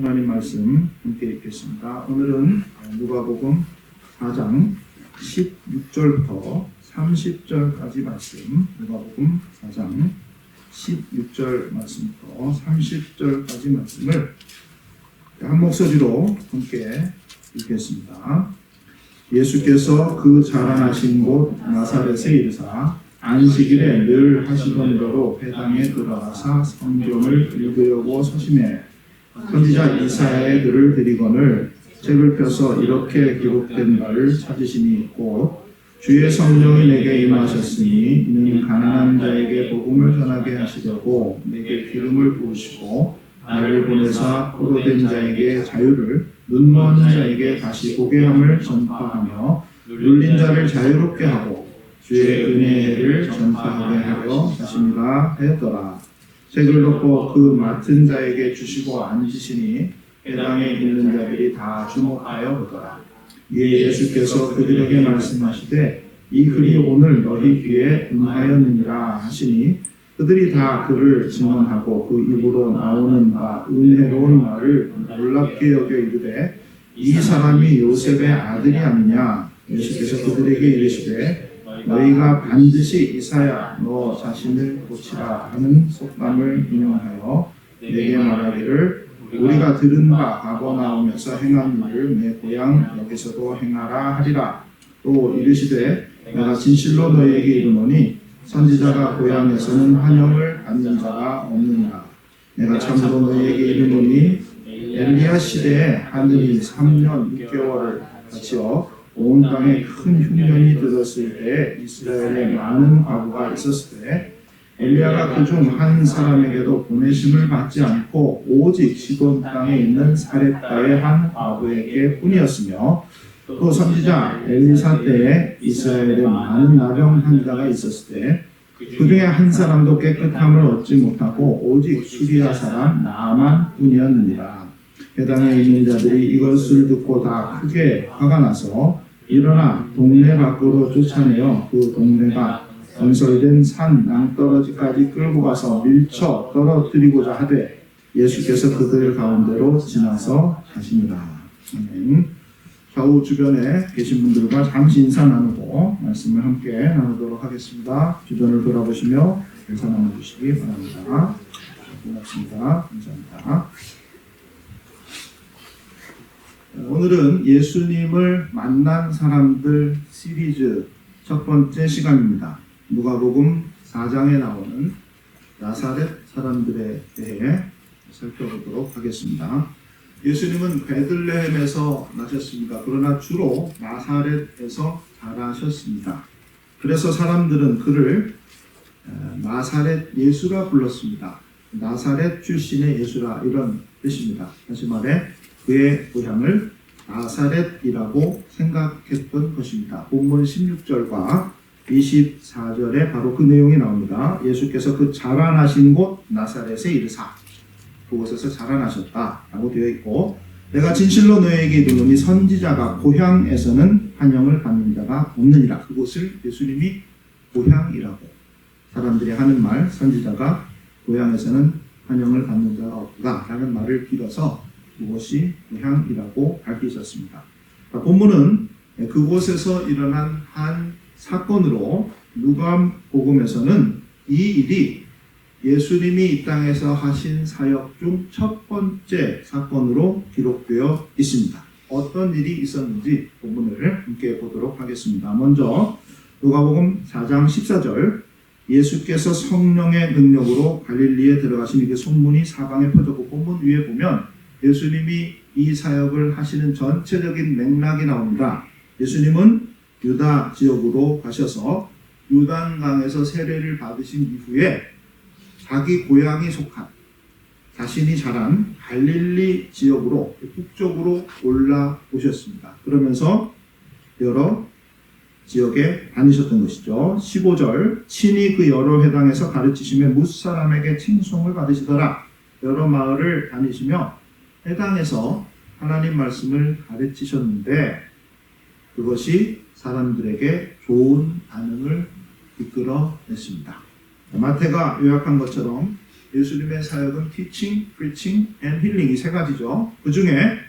하나님 말씀 함께 읽겠습니다. 오늘은 누가복음 4장 16절부터 30절까지 말씀, 누가복음 4장 16절 말씀부터 30절까지 말씀을 한 목소리로 함께 읽겠습니다. 예수께서 그 자라나신 곳 나사렛에 이르사 안식일에 늘 하시던 대로 회당에 들어가사 성경을 읽으려고 서심해 선지자 이사야의 글을 드리거늘 책을 펴서 이렇게 기록된 바를 찾으시니 곧 주의 성령이 내게 임하셨으니 이는 가난한 자에게 복음을 전하게 하시려고 내게 기름을 부으시고 나를 보내사 포로된 자에게 자유를 눈먼 자에게 다시 보게 함을 전파하며 눌린 자를 자유롭게 하고 주의 은혜의 해를 전파하게 하려 하심이라 하였더라. 책을 덮고 그 맡은 자에게 주시고 앉으시니 회당에 있는 자들이 다 주목하여 보더라. 이에 예수께서 그들에게 말씀하시되 이 글이 오늘 너희 귀에 응하였느니라 하시니 그들이 다 그를 증언하고 그 입으로 나오는 바 은혜로운 말을 놀랍게 여겨 이르되 이 사람이 요셉의 아들이 아니냐. 예수께서 그들에게 이르시되 너희가 반드시 이사야 너 자신을 고치라 하는 속담을 인용하여 내게 말하기를 우리가 들은 바 가버나움에서 행한 일을 내 고향 여기서도 행하라 하리라. 또 이르시되 내가 진실로 너희에게 이르노니 선지자가 고향에서는 환영을 받는 자가 없느니라. 내가 참으로 너희에게 이르노니 엘리야 시대에 하늘이 3년 6개월을 갇혀 온 땅에 큰 흉년이 들었을 때 이스라엘에 많은 과부가 있었을 때 엘리야가 그중 한 사람에게도 보내심을 받지 않고 오직 시돈 땅에 있는 사렙다의 한 과부에게 뿐이었으며 또 선지자 엘리사 때에 이스라엘에 많은 나병 환자가 있었을 때 그 중에 한 사람도 깨끗함을 얻지 못하고 오직 수리아 사람 나아만 뿐이었느니라. 회당에 있는 자들이 이것을 듣고 다 크게 화가 나서 일어나 동네 밖으로 쫓아내어 그 동네가 건설된 산 낭떠러지까지 끌고 가서 밀쳐 떨어뜨리고자 하되 예수께서 그들 가운데로 지나서 가시니라. 아멘. 좌우 주변에 계신 분들과 잠시 인사 나누고 말씀을 함께 나누도록 하겠습니다. 주변을 돌아보시며 인사 나눠주시기 바랍니다. 고맙습니다. 감사합니다. 오늘은 예수님을 만난 사람들 시리즈 첫 번째 시간입니다. 누가복음 4장에 나오는 나사렛 사람들에 대해 살펴보도록 하겠습니다. 예수님은 베들레헴에서 나셨습니다. 그러나 주로 나사렛에서 자라셨습니다. 그래서 사람들은 그를 나사렛 예수라 불렀습니다. 나사렛 출신의 예수라 이런 뜻입니다. 다시 말해 그의 고향을 나사렛이라고 생각했던 것입니다. 본문 16절과 24절에 바로 그 내용이 나옵니다. 예수께서 그 자라나신 곳 나사렛에 이르사 그곳에서 자라나셨다라고 되어 있고 내가 진실로 너희에게 이르노니 선지자가 고향에서는 환영을 받는 자가 없느니라. 그곳을 예수님이 고향이라고 사람들이 하는 말 선지자가 고향에서는 환영을 받는 자가 없다라는 말을 빌어서 그것이 고향이라고 밝히셨습니다. 본문은 그곳에서 일어난 한 사건으로 누가복음에서는 이 일이 예수님이 이 땅에서 하신 사역 중 첫 번째 사건으로 기록되어 있습니다. 어떤 일이 있었는지 본문을 함께 보도록 하겠습니다. 먼저 누가복음 4장 14절 예수께서 성령의 능력으로 갈릴리에 들어가신 이게 소문이 사방에 퍼졌고 본문 위에 보면 예수님이 이 사역을 하시는 전체적인 맥락이 나옵니다. 예수님은 유다 지역으로 가셔서 요단강에서 세례를 받으신 이후에 자기 고향이 속한 자신이 자란 갈릴리 지역으로 북쪽으로 올라오셨습니다. 그러면서 여러 지역에 다니셨던 것이죠. 15절 친히 그 여러 회당에서 가르치시며 무사람에게 칭송을 받으시더라. 여러 마을을 다니시며 회당에서 하나님 말씀을 가르치셨는데 그것이 사람들에게 좋은 반응을 이끌어냈습니다. 마태가 요약한 것처럼 예수님의 사역은 teaching, preaching, and healing 이 세 가지죠. 그 중에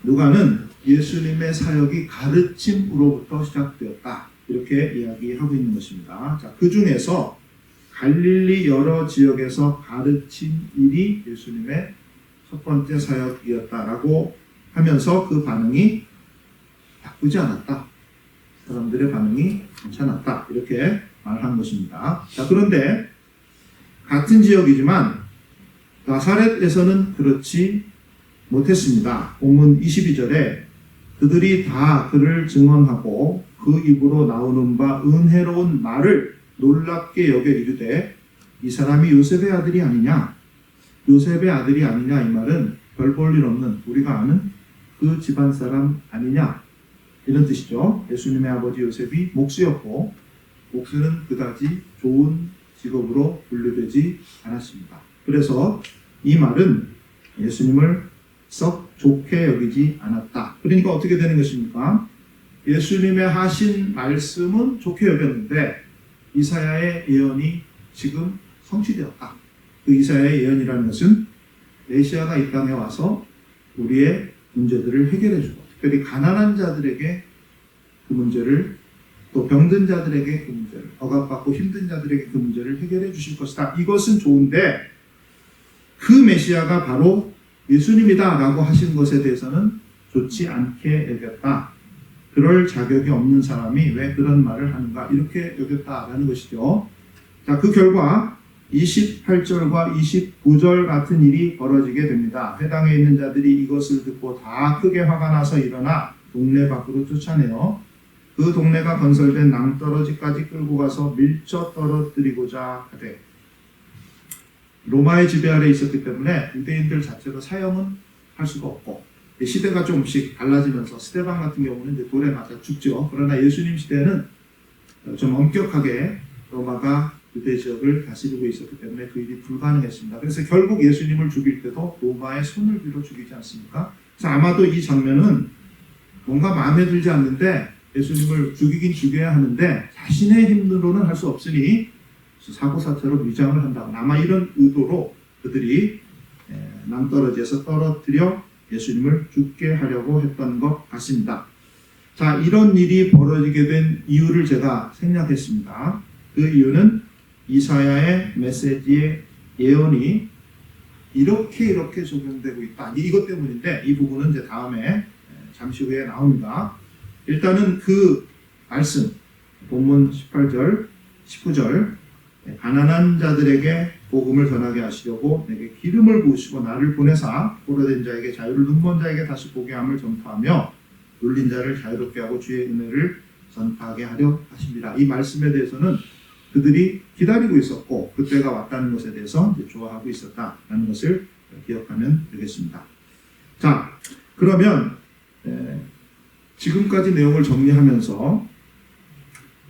누가는 예수님의 사역이 가르침으로부터 시작되었다. 이렇게 이야기하고 있는 것입니다. 자, 그 중에서 갈릴리 여러 지역에서 가르친 일이 예수님의 첫 번째 사역이었다라고 하면서 그 반응이 나쁘지 않았다. 사람들의 반응이 괜찮았다. 이렇게 말한 것입니다. 자, 그런데 같은 지역이지만 나사렛에서는 그렇지 못했습니다. 본문 22절에 그들이 다 그를 증언하고 그 입으로 나오는 바 은혜로운 말을 놀랍게 여겨 이르되 이 사람이 요셉의 아들이 아니냐? 요셉의 아들이 아니냐? 이 말은 별 볼 일 없는 우리가 아는 그 집안 사람 아니냐? 이런 뜻이죠. 예수님의 아버지 요셉이 목수였고 목수는 그다지 좋은 직업으로 분류되지 않았습니다. 그래서 이 말은 예수님을 썩 좋게 여기지 않았다. 그러니까 어떻게 되는 것입니까? 예수님의 하신 말씀은 좋게 여겼는데 이사야의 예언이 지금 성취되었다. 그 이사야의 예언이라는 것은 메시아가 이 땅에 와서 우리의 문제들을 해결해주고 특별히 가난한 자들에게 그 문제를 또 병든 자들에게 그 문제를 억압받고 힘든 자들에게 그 문제를 해결해 주실 것이다. 이것은 좋은데 그 메시아가 바로 예수님이다 라고 하신 것에 대해서는 좋지 않게 여겼다. 그럴 자격이 없는 사람이 왜 그런 말을 하는가 이렇게 여겼다라는 것이죠. 자, 그 결과 28절과 29절 같은 일이 벌어지게 됩니다. 회당에 있는 자들이 이것을 듣고 다 크게 화가 나서 일어나 동네 밖으로 쫓아내어 그 동네가 건설된 낭떠러지까지 끌고 가서 밀쳐 떨어뜨리고자 하되 로마의 지배 아래 있었기 때문에 유대인들 자체로 사형은 할 수가 없고 시대가 조금씩 달라지면서 스데반 같은 경우는 이제 돌에 맞아 죽죠. 그러나 예수님 시대는 좀 엄격하게 로마가 유대 지역을 다스리고 있었기 때문에 그 일이 불가능했습니다. 그래서 결국 예수님을 죽일 때도 로마의 손을 빌어 죽이지 않습니까? 그래서 아마도 이 장면은 뭔가 마음에 들지 않는데 예수님을 죽이긴 죽여야 하는데 자신의 힘으로는 할 수 없으니 사고사태로 위장을 한다거나 아마 이런 의도로 그들이 낭떠러지에서 떨어뜨려 예수님을 죽게 하려고 했던 것 같습니다. 자, 이런 일이 벌어지게 된 이유를 제가 생략했습니다. 그 이유는 이사야의 메시지의 예언이 이렇게 적용되고 있다. 이것 때문인데 이 부분은 이제 다음에 잠시 후에 나옵니다. 일단은 그 말씀 본문 18절, 19절 가난한 자들에게 복음을 전하게 하시려고 내게 기름을 부으시고 나를 보내사 포로된 자에게 자유를 눈먼 자에게 다시 보게 함을 전파하며 눌린 자를 자유롭게 하고 주의 은혜를 전파하게 하려 하십니다. 이 말씀에 대해서는 그들이 기다리고 있었고 그때가 왔다는 것에 대해서 이제 좋아하고 있었다라는 것을 기억하면 되겠습니다. 자, 그러면 지금까지 내용을 정리하면서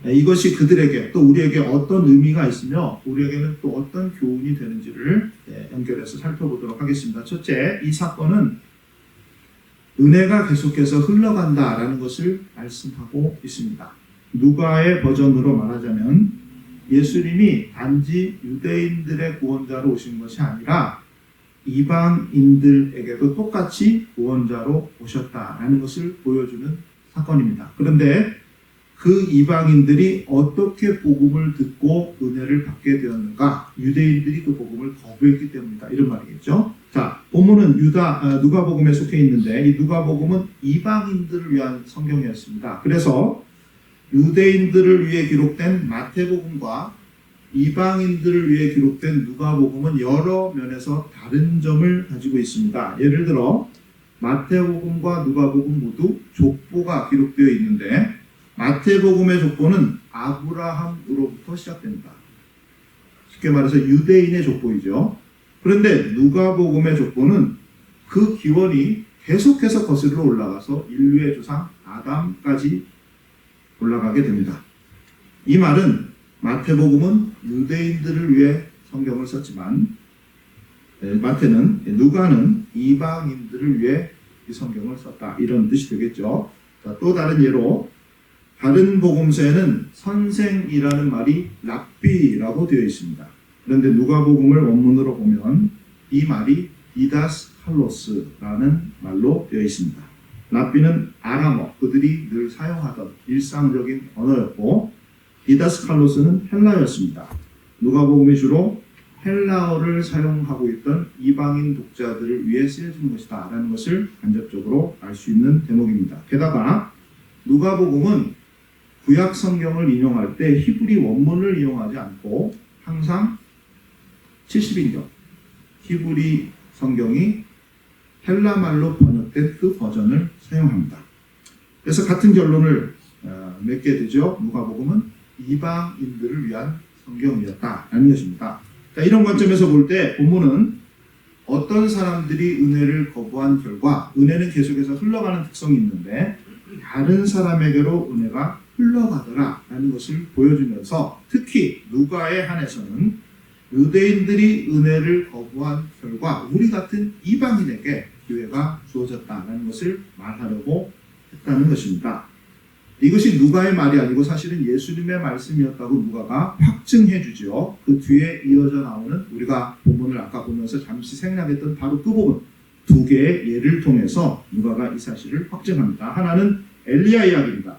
이것이 그들에게 또 우리에게 어떤 의미가 있으며 우리에게는 또 어떤 교훈이 되는지를 연결해서 살펴보도록 하겠습니다. 첫째, 이 사건은 은혜가 계속해서 흘러간다라는 것을 말씀하고 있습니다. 누가의 버전으로 말하자면 예수님이 단지 유대인들의 구원자로 오신 것이 아니라 이방인들에게도 똑같이 구원자로 오셨다라는 것을 보여주는 사건입니다. 그런데 그 이방인들이 어떻게 복음을 듣고 은혜를 받게 되었는가? 유대인들이 그 복음을 거부했기 때문이다. 이런 말이겠죠. 자, 본문은 누가복음에 속해 있는데 이 누가복음은 이방인들을 위한 성경이었습니다. 그래서 유대인들을 위해 기록된 마태복음과 이방인들을 위해 기록된 누가복음은 여러 면에서 다른 점을 가지고 있습니다. 예를 들어 마태복음과 누가복음 모두 족보가 기록되어 있는데 마태복음의 족보는 아브라함으로부터 시작됩니다. 쉽게 말해서 유대인의 족보이죠. 그런데 누가복음의 족보는 그 기원이 계속해서 거슬러 올라가서 인류의 조상 아담까지 올라가게 됩니다. 이 말은 마태복음은 유대인들을 위해 성경을 썼지만 누가는 이방인들을 위해 이 성경을 썼다. 이런 뜻이 되겠죠. 자, 또 다른 예로 다른 복음서에는 선생이라는 말이 랍비라고 되어 있습니다. 그런데 누가복음을 원문으로 보면 이 말이 디다스 칼로스라는 말로 되어 있습니다. 랍비는 아람어, 그들이 늘 사용하던 일상적인 언어였고 디다스 칼로스는 헬라어였습니다. 누가복음이 주로 헬라어를 사용하고 있던 이방인 독자들을 위해 쓰여진 것이다 라는 것을 간접적으로 알 수 있는 대목입니다. 게다가 누가복음은 구약 성경을 인용할 때 히브리 원문을 이용하지 않고 항상 70인경 히브리 성경이 헬라말로 번역된 그 버전을 사용합니다. 그래서 같은 결론을 맺게 되죠. 누가복음은 이방인들을 위한 성경이었다라는 것입니다. 이런 관점에서 볼 때 본문은 어떤 사람들이 은혜를 거부한 결과 은혜는 계속해서 흘러가는 특성이 있는데 다른 사람에게로 은혜가 흘러가더라라는 것을 보여주면서 특히 누가에 한해서는 유대인들이 은혜를 거부한 결과 우리 같은 이방인에게 기회가 주어졌다는 것을 말하려고 했다는 것입니다. 이것이 누가의 말이 아니고 사실은 예수님의 말씀이었다고 누가가 확증해 주죠. 그 뒤에 이어져 나오는 우리가 본문을 아까 보면서 잠시 생략했던 바로 그 부분 두 개의 예를 통해서 누가가 이 사실을 확증합니다. 하나는 엘리야 이야기입니다.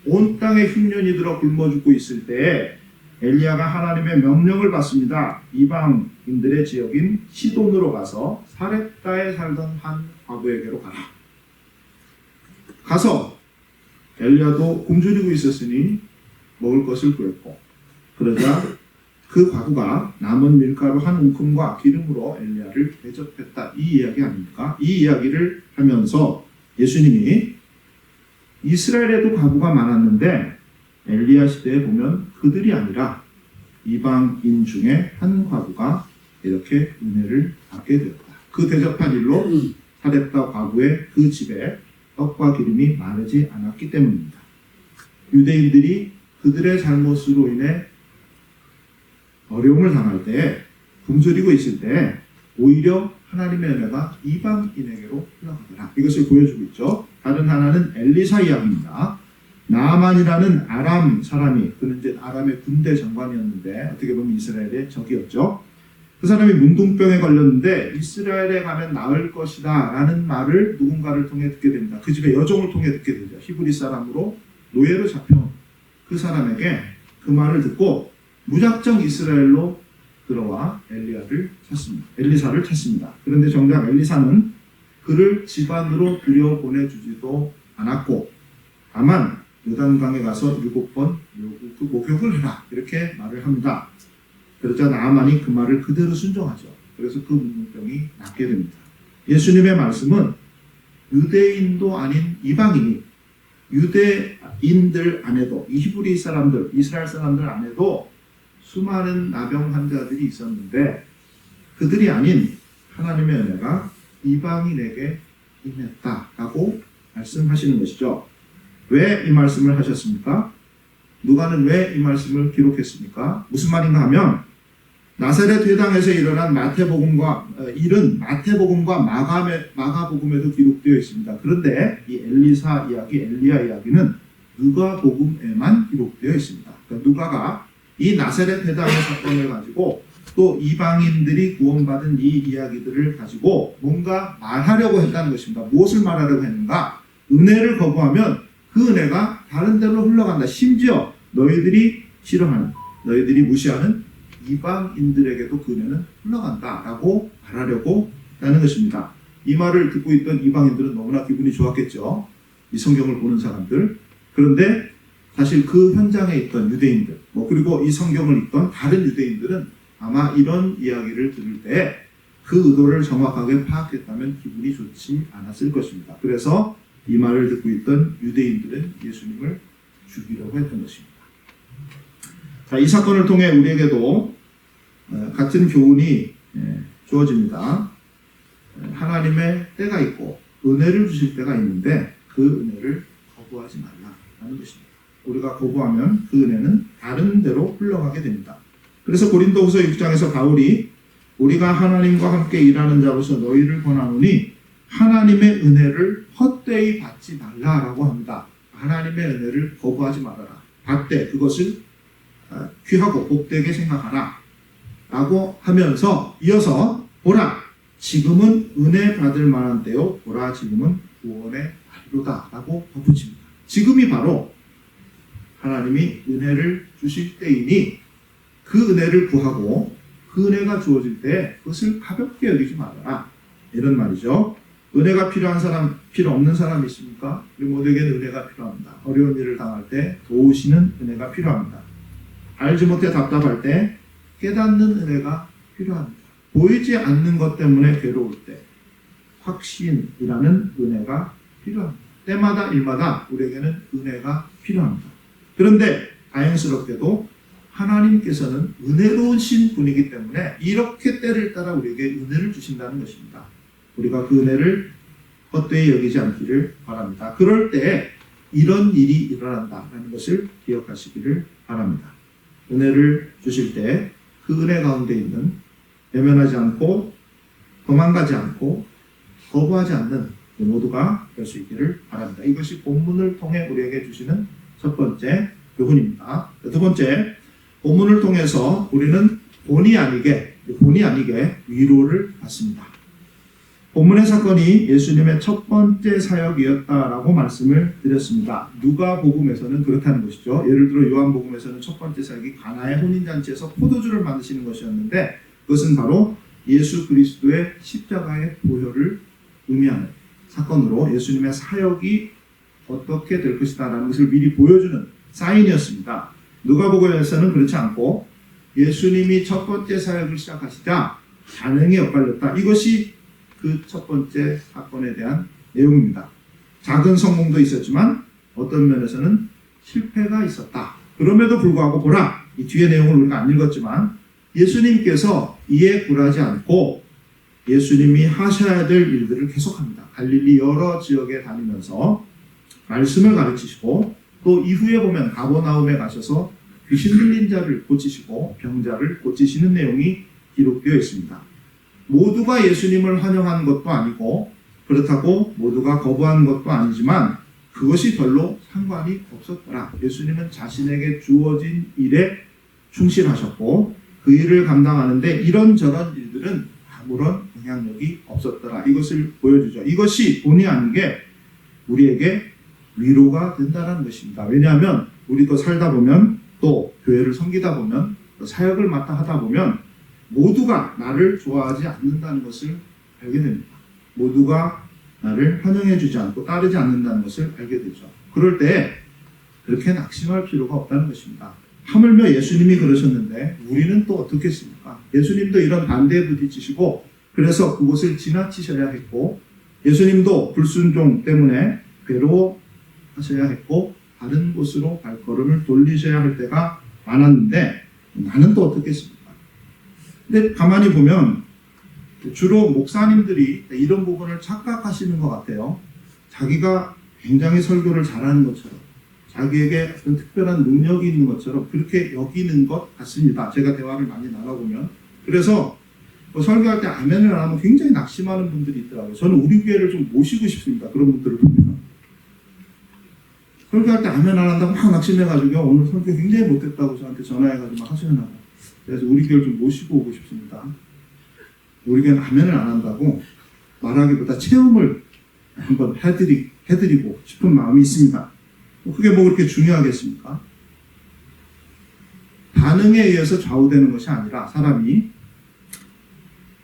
온 땅에 흉년이 들어 굶어 죽고 있을 때 엘리야가 하나님의 명령을 받습니다. 이방인들의 지역인 시돈으로 가서 사렙다에 살던 한 과부에게로 가라. 가서 엘리야도 굶주리고 있었으니 먹을 것을 구했고 그러자 그 과부가 남은 밀가루 한 움큼과 기름으로 엘리야를 대접했다. 이 이야기 아닙니까? 이 이야기를 하면서 예수님이 이스라엘에도 과부가 많았는데 엘리야 시대에 보면 그들이 아니라 이방인 중에 한 과부가 이렇게 은혜를 받게 되었다. 그 대접한 일로 사렙다 과부의 그 집에 떡과 기름이 마르지 않았기 때문입니다. 유대인들이 그들의 잘못으로 인해 어려움을 당할 때 굶주리고 있을 때 오히려 하나님의 은혜가 이방인에게로 흘러가더라. 이것을 보여주고 있죠. 다른 하나는 엘리사 이야기입니다. 나아만이라는 아람 사람이 그는 이제 아람의 군대 장관이었는데 어떻게 보면 이스라엘의 적이었죠. 그 사람이 문둥병에 걸렸는데 이스라엘에 가면 나을 것이다 라는 말을 누군가를 통해 듣게 됩니다. 그 집의 여종을 통해 듣게 되죠. 히브리 사람으로 노예로 잡혀온 그 사람에게 그 말을 듣고 무작정 이스라엘로 들어와 엘리사를 찾습니다. 그런데 정작 엘리사는 그를 집안으로 들여보내주지도 않았고 다만 요단강에 가서 7번 목욕을 해라 이렇게 말을 합니다. 그러자 나아만이 그 말을 그대로 순종하죠. 그래서 그 문둥병이 낫게 됩니다. 예수님의 말씀은 유대인도 아닌 이방인이 유대인들 안에도 이 히브리 사람들, 이스라엘 사람들 안에도 수많은 나병 환자들이 있었는데 그들이 아닌 하나님의 은혜가 이방인에게 임했다라고 말씀하시는 것이죠. 왜 이 말씀을 하셨습니까? 누가는 왜 이 말씀을 기록했습니까? 무슨 말인가 하면 나사렛 회당에서 일어난 마태복음과 마가복음에도 기록되어 있습니다. 그런데 이 엘리사 이야기, 엘리야 이야기는 누가복음에만 기록되어 있습니다. 그러니까 누가가 이 나사렛 회당의 사건을 가지고 또 이방인들이 구원받은 이 이야기들을 가지고 뭔가 말하려고 했다는 것입니다. 무엇을 말하려고 했는가? 은혜를 거부하면 그 은혜가 다른 데로 흘러간다. 심지어 너희들이 싫어하는, 너희들이 무시하는 이방인들에게도 그 은혜는 흘러간다라고 말하려고 하는 것입니다. 이 말을 듣고 있던 이방인들은 너무나 기분이 좋았겠죠. 이 성경을 보는 사람들. 그런데 사실 그 현장에 있던 유대인들, 그리고 이 성경을 읽던 다른 유대인들은 아마 이런 이야기를 들을 때 그 의도를 정확하게 파악했다면 기분이 좋지 않았을 것입니다. 그래서 이 말을 듣고 있던 유대인들은 예수님을 죽이려고 했던 것입니다. 자, 이 사건을 통해 우리에게도 같은 교훈이 주어집니다. 하나님의 때가 있고 은혜를 주실 때가 있는데 그 은혜를 거부하지 말라라는 것입니다. 우리가 거부하면 그 은혜는 다른 데로 흘러가게 됩니다. 그래서 고린도후서 6장에서 바울이 우리가 하나님과 함께 일하는 자로서 너희를 권하노니 하나님의 은혜를 헛되이 받지 말라라고 합니다. 하나님의 은혜를 거부하지 말아라. 받되 그것을 귀하고 복되게 생각하라. 라고 하면서 이어서 보라 지금은 은혜 받을 만한 때요 보라 지금은 구원의 날이로다 라고 덧붙입니다. 지금이 바로 하나님이 은혜를 주실 때이니 그 은혜를 구하고 그 은혜가 주어질 때 그것을 가볍게 여기지 말아라 이런 말이죠. 은혜가 필요한 사람, 필요 없는 사람이 있습니까? 우리 모두에게는 은혜가 필요합니다. 어려운 일을 당할 때 도우시는 은혜가 필요합니다. 알지 못해 답답할 때 깨닫는 은혜가 필요합니다. 보이지 않는 것 때문에 괴로울 때 확신이라는 은혜가 필요합니다. 때마다 일마다 우리에게는 은혜가 필요합니다. 그런데 다행스럽게도 하나님께서는 은혜로우신 분이기 때문에 이렇게 때를 따라 우리에게 은혜를 주신다는 것입니다. 우리가 그 은혜를 헛되이 여기지 않기를 바랍니다. 그럴 때 이런 일이 일어난다는 것을 기억하시기를 바랍니다. 은혜를 주실 때 그 은혜 가운데 있는 외면하지 않고 도망가지 않고 거부하지 않는 모두가 될 수 있기를 바랍니다. 이것이 본문을 통해 우리에게 주시는 첫 번째 교훈입니다. 두 번째, 본문을 통해서 우리는 본의 아니게 위로를 받습니다. 본문의 사건이 예수님의 첫 번째 사역이었다라고 말씀을 드렸습니다. 누가복음에서는 그렇다는 것이죠. 예를 들어 요한복음에서는 첫 번째 사역이 가나의 혼인잔치에서 포도주를 만드시는 것이었는데 그것은 바로 예수 그리스도의 십자가의 보혈을 의미하는 사건으로 예수님의 사역이 어떻게 될 것이다라는 것을 미리 보여주는 사인이었습니다. 누가복음에서는 그렇지 않고 예수님이 첫 번째 사역을 시작하시자 반응이 엇갈렸다. 이것이 그 첫 번째 사건에 대한 내용입니다. 작은 성공도 있었지만 어떤 면에서는 실패가 있었다. 그럼에도 불구하고 보라, 이 뒤의 내용을 우리가 안 읽었지만 예수님께서 이에 굴하지 않고 예수님이 하셔야 될 일들을 계속합니다. 갈릴리 여러 지역에 다니면서 말씀을 가르치시고 또 이후에 보면 가버나움에 가셔서 귀신 들린 자를 고치시고 병자를 고치시는 내용이 기록되어 있습니다. 모두가 예수님을 환영한 것도 아니고 그렇다고 모두가 거부한 것도 아니지만 그것이 별로 상관이 없었더라. 예수님은 자신에게 주어진 일에 충실하셨고 그 일을 감당하는데 이런저런 일들은 아무런 영향력이 없었더라. 이것을 보여주죠. 이것이 본의 아니게 우리에게 위로가 된다는 것입니다. 왜냐하면 우리도 살다 보면 또 교회를 섬기다 보면 또 사역을 맡아 하다 보면 모두가 나를 좋아하지 않는다는 것을 알게 됩니다. 모두가 나를 환영해주지 않고 따르지 않는다는 것을 알게 되죠. 그럴 때 그렇게 낙심할 필요가 없다는 것입니다. 하물며 예수님이 그러셨는데 우리는 또 어떻겠습니까? 예수님도 이런 반대에 부딪히시고 그래서 그곳을 지나치셔야 했고 예수님도 불순종 때문에 괴로워하셔야 했고 다른 곳으로 발걸음을 돌리셔야 할 때가 많았는데 나는 또 어떻겠습니까? 근데 가만히 보면 주로 목사님들이 이런 부분을 착각하시는 것 같아요. 자기가 굉장히 설교를 잘하는 것처럼 자기에게 어떤 특별한 능력이 있는 것처럼 그렇게 여기는 것 같습니다. 제가 대화를 많이 나눠보면. 그래서 설교할 때 아멘을 안 하면 굉장히 낙심하는 분들이 있더라고요. 저는 우리 교회를 좀 모시고 싶습니다. 그런 분들을 보면. 설교할 때 아멘 안 한다고 막 낙심해가지고 오늘 설교 굉장히 못했다고 저한테 전화해가지고 막 하시는. 그래서 우리 교회를 좀 모시고 오고 싶습니다. 우리 교회는 아멘을 안 한다고 말하기보다 체험을 한번 해드리고 싶은 마음이 있습니다. 그게 뭐 그렇게 중요하겠습니까? 반응에 의해서 좌우되는 것이 아니라 사람이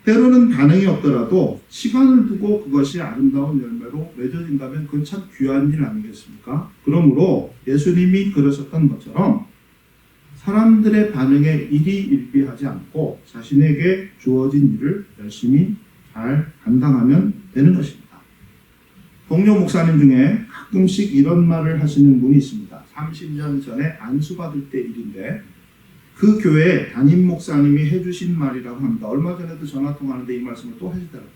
때로는 반응이 없더라도 시간을 두고 그것이 아름다운 열매로 맺어진다면 그건 참 귀한 일 아니겠습니까? 그러므로 예수님이 그러셨던 것처럼 사람들의 반응에 일이 일비하지 않고 자신에게 주어진 일을 열심히 잘 감당하면 되는 것입니다. 동료 목사님 중에 가끔씩 이런 말을 하시는 분이 있습니다. 30년 전에 안수받을 때 일인데 그 교회 담임 목사님이 해주신 말이라고 합니다. 얼마 전에도 전화통화하는데 이 말씀을 또 하시더라고요.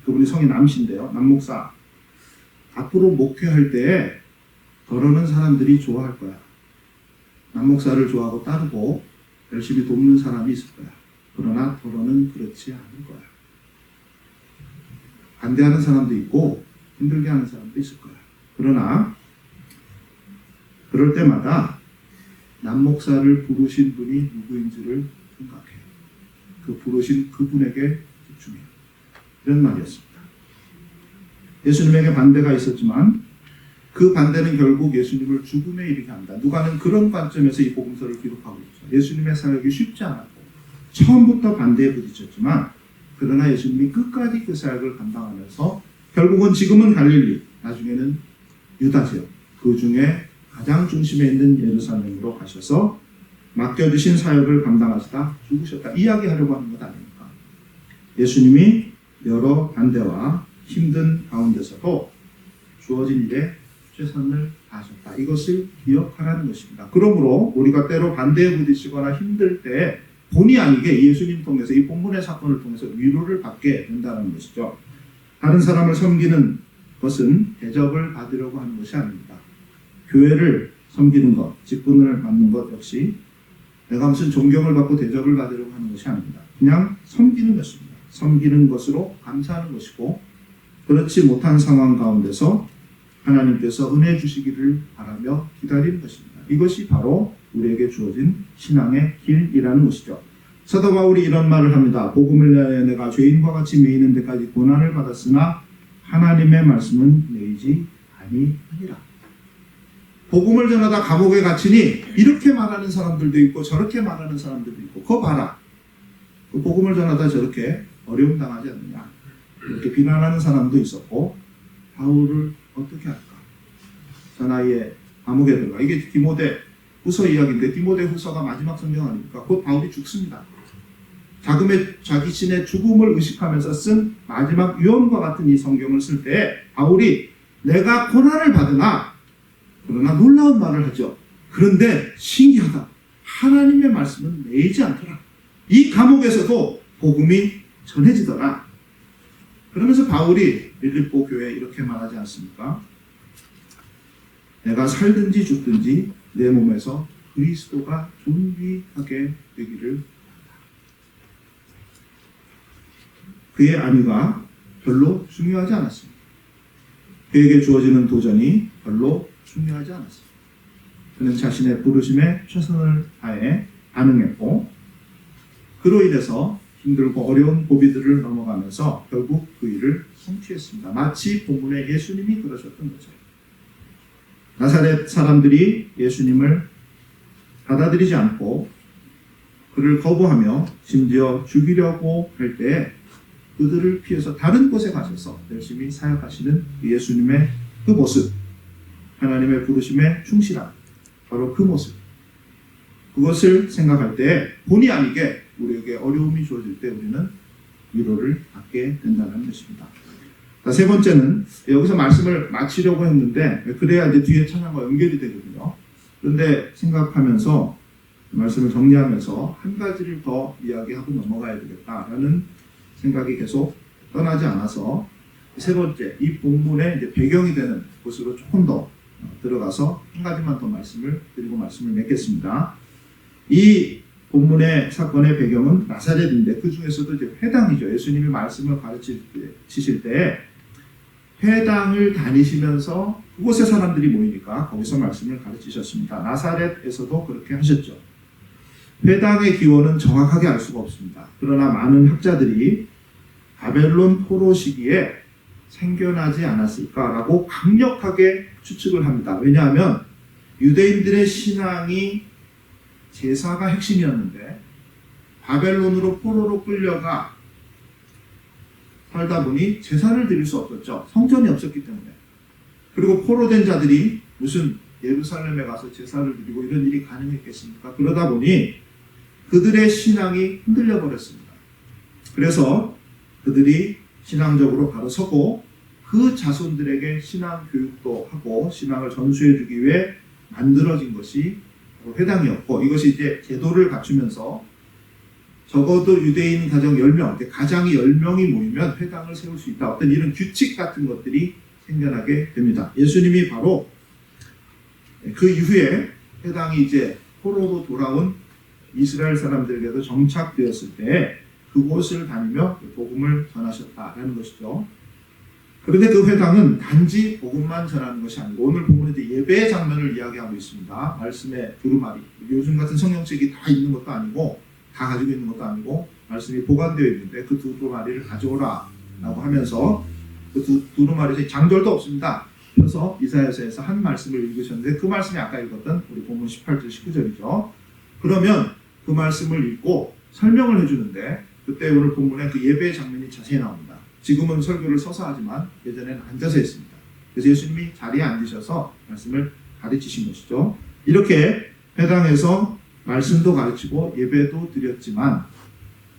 그분이 성이 남신데요. 남목사. 앞으로 목회할 때 더러는 사람들이 좋아할 거야. 남목사를 좋아하고 따르고 열심히 돕는 사람이 있을 거야. 그러나 더러는 그렇지 않을 거야. 반대하는 사람도 있고 힘들게 하는 사람도 있을 거야. 그러나 그럴 때마다 남목사를 부르신 분이 누구인지를 생각해. 그 부르신 그분에게 집중해요. 이런 말이었습니다. 예수님에게 반대가 있었지만 그 반대는 결국 예수님을 죽음에 이르게 합니다. 누가는 그런 관점에서 이 복음서를 기록하고 있죠. 예수님의 사역이 쉽지 않았고 처음부터 반대에 부딪혔지만 그러나 예수님이 끝까지 그 사역을 감당하면서 결국은 지금은 갈릴리, 나중에는 유다 지역, 그 중에 가장 중심에 있는 예루살렘으로 가셔서 맡겨주신 사역을 감당하시다 죽으셨다. 이야기하려고 하는 것 아닙니까? 예수님이 여러 반대와 힘든 가운데서도 주어진 일에 최선을 다하셨다. 이것을 기억하라는 것입니다. 그러므로 우리가 때로 반대에 부딪히거나 힘들 때 본의 아니게 예수님 통해서 이 본문의 사건을 통해서 위로를 받게 된다는 것이죠. 다른 사람을 섬기는 것은 대접을 받으려고 하는 것이 아닙니다. 교회를 섬기는 것, 직분을 맡는 것 역시 내가 무슨 존경을 받고 대접을 받으려고 하는 것이 아닙니다. 그냥 섬기는 것입니다. 섬기는 것으로 감사하는 것이고 그렇지 못한 상황 가운데서 하나님께서 은혜 주시기를 바라며 기다리는 것입니다. 이것이 바로 우리에게 주어진 신앙의 길이라는 것이죠. 사도 바울이 이런 말을 합니다. 복음을 위하여 내가 죄인과 같이 매이는 데까지 고난을 받았으나 하나님의 말씀은 매이지 아니하니라. 복음을 전하다 감옥에 갇히니 이렇게 말하는 사람들도 있고 저렇게 말하는 사람들도 있고 그거 봐라. 그 복음을 전하다 저렇게 어려움 당하지 않느냐. 이렇게 비난하는 사람도 있었고 바울을 어떻게 할까? 저 나이에 감옥에 들어가. 이게 디모데 후서 이야기인데 디모데 후서가 마지막 성경 아닙니까? 곧 바울이 죽습니다. 자기 신의 죽음을 의식하면서 쓴 마지막 유언과 같은 이 성경을 쓸 때 바울이 내가 고난을 받으나 그러나 놀라운 말을 하죠. 그런데 신기하다. 하나님의 말씀은 매이지 않더라. 이 감옥에서도 복음이 전해지더라. 그러면서 바울이 빌립보 교회에 이렇게 말하지 않습니까? 내가 살든지 죽든지 내 몸에서 그리스도가 존귀하게 되기를 바란다. 그의 안위가 별로 중요하지 않았습니다. 그에게 주어지는 도전이 별로 중요하지 않았습니다. 그는 자신의 부르심에 최선을 다해 반응했고 그로 인해서 힘들고 어려운 고비들을 넘어가면서 결국 그 일을 성취했습니다. 마치 본문에 예수님이 그러셨던 거죠. 나사렛 사람들이 예수님을 받아들이지 않고 그를 거부하며 심지어 죽이려고 할 때 그들을 피해서 다른 곳에 가셔서 열심히 사역하시는 예수님의 그 모습, 하나님의 부르심에 충실한 바로 그 모습, 그것을 생각할 때 본의 아니게 우리에게 어려움이 주어질 때 우리는 위로를 받게 된다는 것입니다. 자, 세 번째는 여기서 말씀을 마치려고 했는데 그래야 이제 뒤에 찬양과 연결이 되거든요. 그런데 생각하면서 말씀을 정리하면서 한 가지를 더 이야기하고 넘어가야 되겠다라는 생각이 계속 떠나지 않아서 세 번째 이 본문의 이제 배경이 되는 곳으로 조금 더 들어가서 한 가지만 더 말씀을 드리고 말씀을 맺겠습니다. 이 본문의 사건의 배경은 나사렛인데 그 중에서도 이제 회당이죠. 예수님이 말씀을 가르치실 때 회당을 다니시면서 그곳에 사람들이 모이니까 거기서 말씀을 가르치셨습니다. 나사렛에서도 그렇게 하셨죠. 회당의 기원은 정확하게 알 수가 없습니다. 그러나 많은 학자들이 바벨론 포로 시기에 생겨나지 않았을까라고 강력하게 추측을 합니다. 왜냐하면 유대인들의 신앙이 제사가 핵심이었는데 바벨론으로 포로로 끌려가 살다 보니 제사를 드릴 수 없었죠. 성전이 없었기 때문에. 그리고 포로된 자들이 무슨 예루살렘에 가서 제사를 드리고 이런 일이 가능했겠습니까? 그러다 보니 그들의 신앙이 흔들려 버렸습니다. 그래서 그들이 신앙적으로 바로 서고 그 자손들에게 신앙 교육도 하고 신앙을 전수해 주기 위해 만들어진 것이 회당이었고 이것이 이제 제도를 갖추면서 적어도 유대인 가정 10명, 가장이 10명이 모이면 회당을 세울 수 있다. 어떤 이런 규칙 같은 것들이 생겨나게 됩니다. 예수님이 바로 그 이후에 회당이 이제 포로로 돌아온 이스라엘 사람들에게도 정착되었을 때 그곳을 다니며 복음을 전하셨다라는 것이죠. 그런데 그 회당은 단지 복음만 전하는 것이 아니고 오늘 보면 이제 예배의 장면을 이야기하고 있습니다. 말씀의 두루마리. 요즘 같은 성경책이 다 있는 것도 아니고 다 가지고 있는 것도 아니고 말씀이 보관되어 있는데 그 두루마리를 가져오라 라고 하면서 그 두루마리에 장절도 없습니다. 그래서 이사야서에서 한 말씀을 읽으셨는데 그 말씀이 아까 읽었던 우리 본문 18절 19절이죠. 그러면 그 말씀을 읽고 설명을 해주는데 그때 오늘 본문에 그 예배의 장면이 자세히 나옵니다. 지금은 설교를 서서 하지만 예전에는 앉아서 했습니다. 그래서 예수님이 자리에 앉으셔서 말씀을 가르치신 것이죠. 이렇게 회당에서 말씀도 가르치고 예배도 드렸지만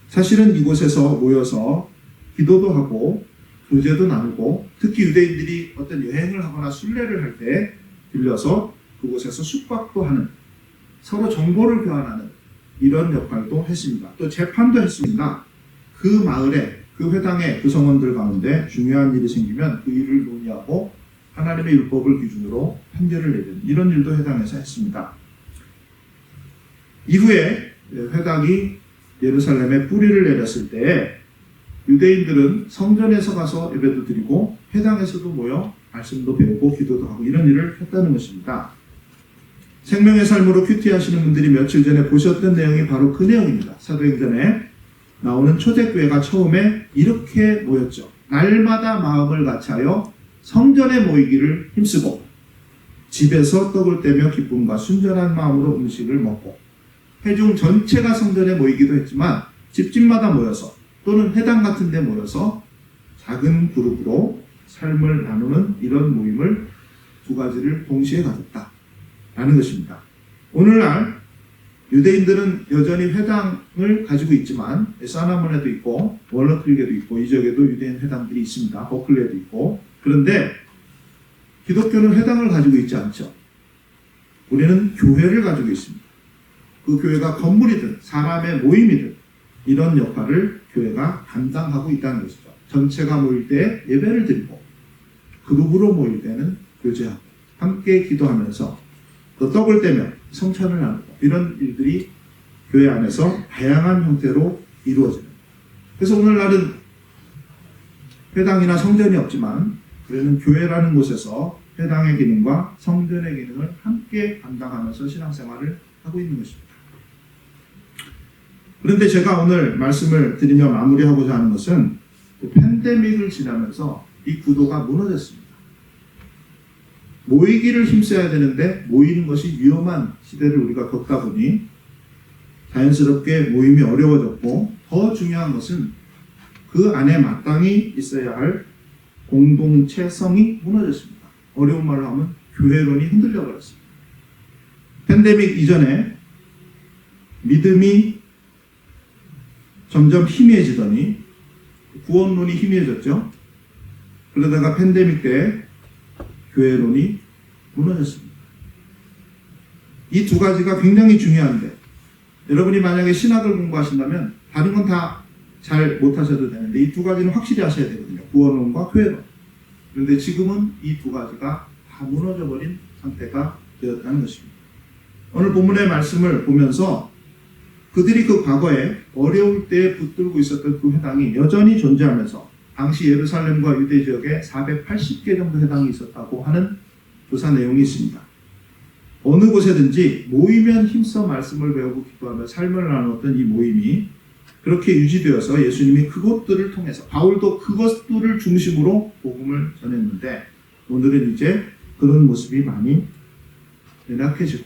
사실은 이곳에서 모여서 기도도 하고 교제도 나누고 특히 유대인들이 어떤 여행을 하거나 순례를 할 때 들려서 그곳에서 숙박도 하는 서로 정보를 교환하는 이런 역할도 했습니다. 또 재판도 했습니다. 그 마을에 그 회당의 구성원들 가운데 중요한 일이 생기면 그 일을 논의하고 하나님의 율법을 기준으로 판결을 내리는 이런 일도 회당에서 했습니다. 이후에 회당이 예루살렘에 뿌리를 내렸을 때 유대인들은 성전에서 가서 예배도 드리고 회당에서도 모여 말씀도 배우고 기도도 하고 이런 일을 했다는 것입니다. 생명의 삶으로 큐티하시는 분들이 며칠 전에 보셨던 내용이 바로 그 내용입니다. 사도행전에 나오는 초대교회가 처음에 이렇게 모였죠. 날마다 마음을 같이하여 성전에 모이기를 힘쓰고 집에서 떡을 떼며 기쁨과 순전한 마음으로 음식을 먹고 회중 전체가 성전에 모이기도 했지만 집집마다 모여서 또는 회당 같은 데 모여서 작은 그룹으로 삶을 나누는 이런 모임을 두 가지를 동시에 가졌다라는 것입니다. 오늘날 유대인들은 여전히 회당을 가지고 있지만 사나몬에도 있고 월너크릭에도 있고 이 지역에도 유대인 회당들이 있습니다. 버클리에도 있고. 그런데 기독교는 회당을 가지고 있지 않죠. 우리는 교회를 가지고 있습니다. 그 교회가 건물이든 사람의 모임이든 이런 역할을 교회가 감당하고 있다는 것이죠. 전체가 모일 때 예배를 드리고 그룹으로 모일 때는 교제하고 함께 기도하면서 또 떡을 떼며 성찬을 나누고 이런 일들이 교회 안에서 다양한 형태로 이루어집니다. 그래서 오늘날은 회당이나 성전이 없지만 우리는 교회라는 곳에서 회당의 기능과 성전의 기능을 함께 감당하면서 신앙생활을 하고 있는 것입니다. 그런데 제가 오늘 말씀을 드리며 마무리하고자 하는 것은 팬데믹을 지나면서 이 구도가 무너졌습니다. 모이기를 힘써야 되는데 모이는 것이 위험한 시대를 우리가 겪다 보니 자연스럽게 모임이 어려워졌고 더 중요한 것은 그 안에 마땅히 있어야 할 공동체성이 무너졌습니다. 어려운 말로 하면 교회론이 흔들려 버렸습니다. 팬데믹 이전에 믿음이 점점 희미해지더니 구원론이 희미해졌죠. 그러다가 팬데믹 때 교회론이 무너졌습니다. 이 두 가지가 굉장히 중요한데 여러분이 만약에 신학을 공부하신다면 다른 건 다 잘 못하셔도 되는데 이 두 가지는 확실히 하셔야 되거든요. 구원론과 교회론. 그런데 지금은 이 두 가지가 다 무너져버린 상태가 되었다는 것입니다. 오늘 본문의 말씀을 보면서 그들이 그 과거에 어려울 때 붙들고 있었던 그 회당이 여전히 존재하면서 당시 예루살렘과 유대 지역에 480개 정도 회당이 있었다고 하는 조사 내용이 있습니다. 어느 곳에든지 모이면 힘써 말씀을 배우고 기도하며 삶을 나눴던 이 모임이 그렇게 유지되어서 예수님이 그것들을 통해서 바울도 그것들을 중심으로 복음을 전했는데 오늘은 이제 그런 모습이 많이 연약해지고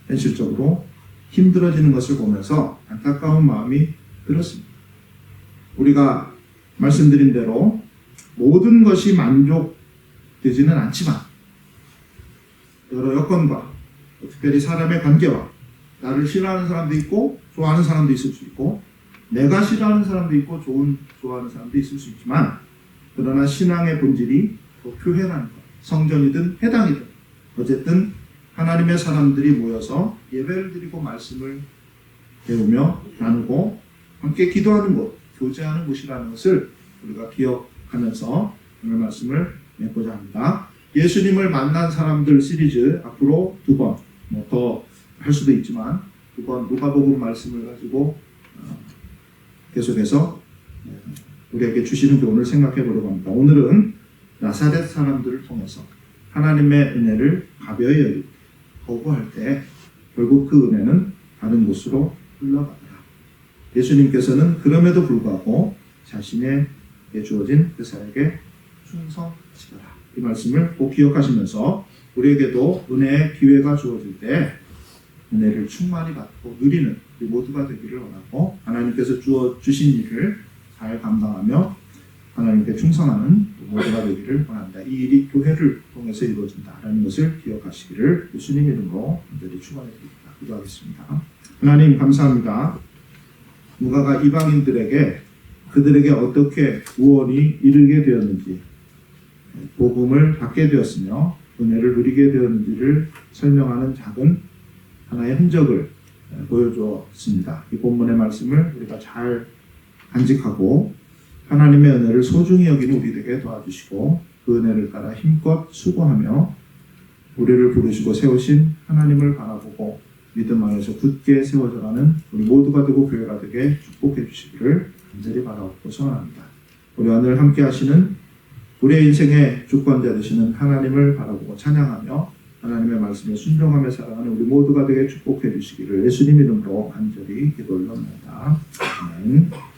현실적으로 힘들어지는 것을 보면서 안타까운 마음이 들었습니다. 우리가 말씀드린 대로 모든 것이 만족되지는 않지만 여러 여건과 특별히 사람의 관계와 나를 싫어하는 사람도 있고 좋아하는 사람도 있을 수 있고 내가 싫어하는 사람도 있고 좋아하는 사람도 있을 수 있지만 그러나 신앙의 본질이 교회라는 것, 성전이든 회당이든 어쨌든 하나님의 사람들이 모여서 예배를 드리고 말씀을 배우며 나누고 함께 기도하는 곳, 교제하는 곳이라는 것을 우리가 기억하면서 오늘 말씀을 맺고자 합니다. 예수님을 만난 사람들 시리즈 앞으로 2번, 더 할 수도 있지만 2번 누가복음 말씀을 가지고 계속해서 우리에게 주시는 교훈을 생각해 보려고 합니다. 오늘은 나사렛 사람들을 통해서 하나님의 은혜를 가벼이 여기고 거부할 때 결국 그 은혜는 다른 곳으로 흘러가더라 예수님께서는 그럼에도 불구하고 자신에게 주어진 그 사역에 충성하시더라. 이 말씀을 꼭 기억하시면서 우리에게도 은혜의 기회가 주어질 때 은혜를 충만히 받고 누리는 우리 모두가 되기를 원하고 하나님께서 주신 일을 잘 감당하며 하나님께 충성하는 모두가 되기를 원합니다. 이 일이 교회를 통해서 이루어진다라는 것을 기억하시기를 예수님 이름으로 간절히 축원드립니다. 기도하겠습니다. 하나님 감사합니다. 누가가 이방인들에게 그들에게 어떻게 구원이 이르게 되었는지 복음을 받게 되었으며 은혜를 누리게 되었는지를 설명하는 작은 하나의 흔적을 보여주었습니다. 이 본문의 말씀을 우리가 잘 간직하고 하나님의 은혜를 소중히 여기는 우리에게 도와주시고 그 은혜를 따라 힘껏 수고하며 우리를 부르시고 세우신 하나님을 바라보고 믿음 안에서 굳게 세워져가는 우리 모두가 되고 교회가 되게 축복해 주시기를 간절히 바라옵고 소원합니다. 우리 오늘 함께 하시는 우리의 인생의 주권자 되시는 하나님을 바라보고 찬양하며 하나님의 말씀에 순종하며 살아가는 우리 모두가 되게 축복해 주시기를 예수님 이름으로 간절히 기도 올립니다. 아멘.